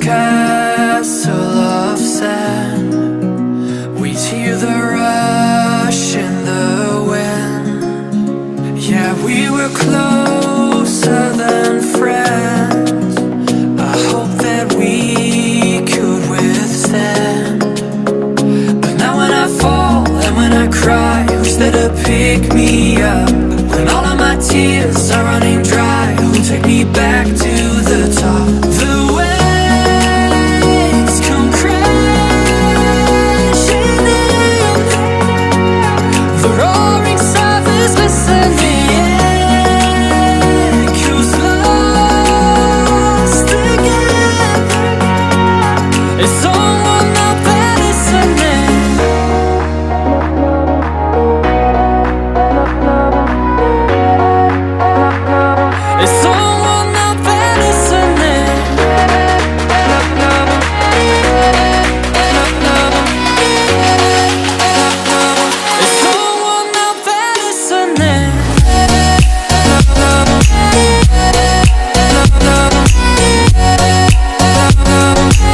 castle of sand. We'd hear the rush in the wind. Yeah, we were closer than friends. I hope that we could withstand. But now when I fall and when I cry, who's there to pick me up? When all of my tears are running dry, who'll take me back to the top? The waves come crashing in, the roaring surface listening, echoes lost again. Is someone out there listening? Is someone out there listening? Is someone out there listening?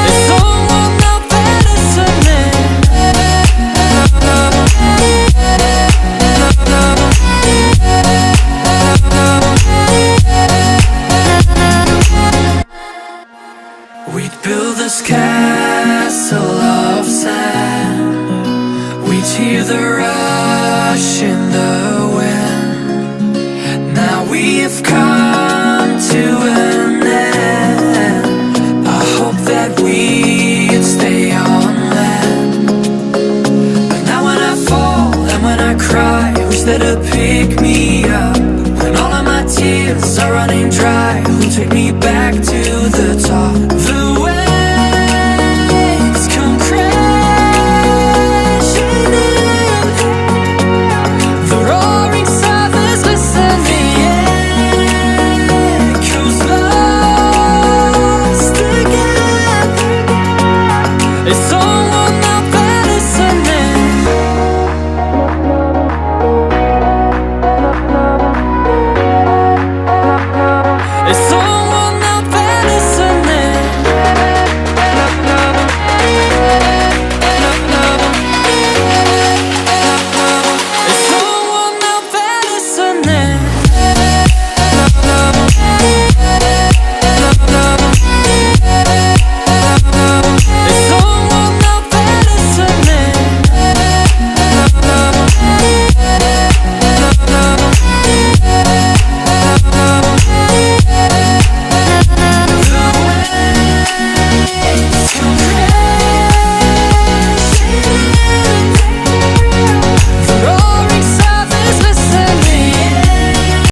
Is someone out there listening? We'd build this castle of sand. We'd hear the rush in the wind. Now we have come to an end. I hope that we'd stay on land. But now when I fall and when I cry, who's there to pick me up? When all of my tears are running dry, who'll take me back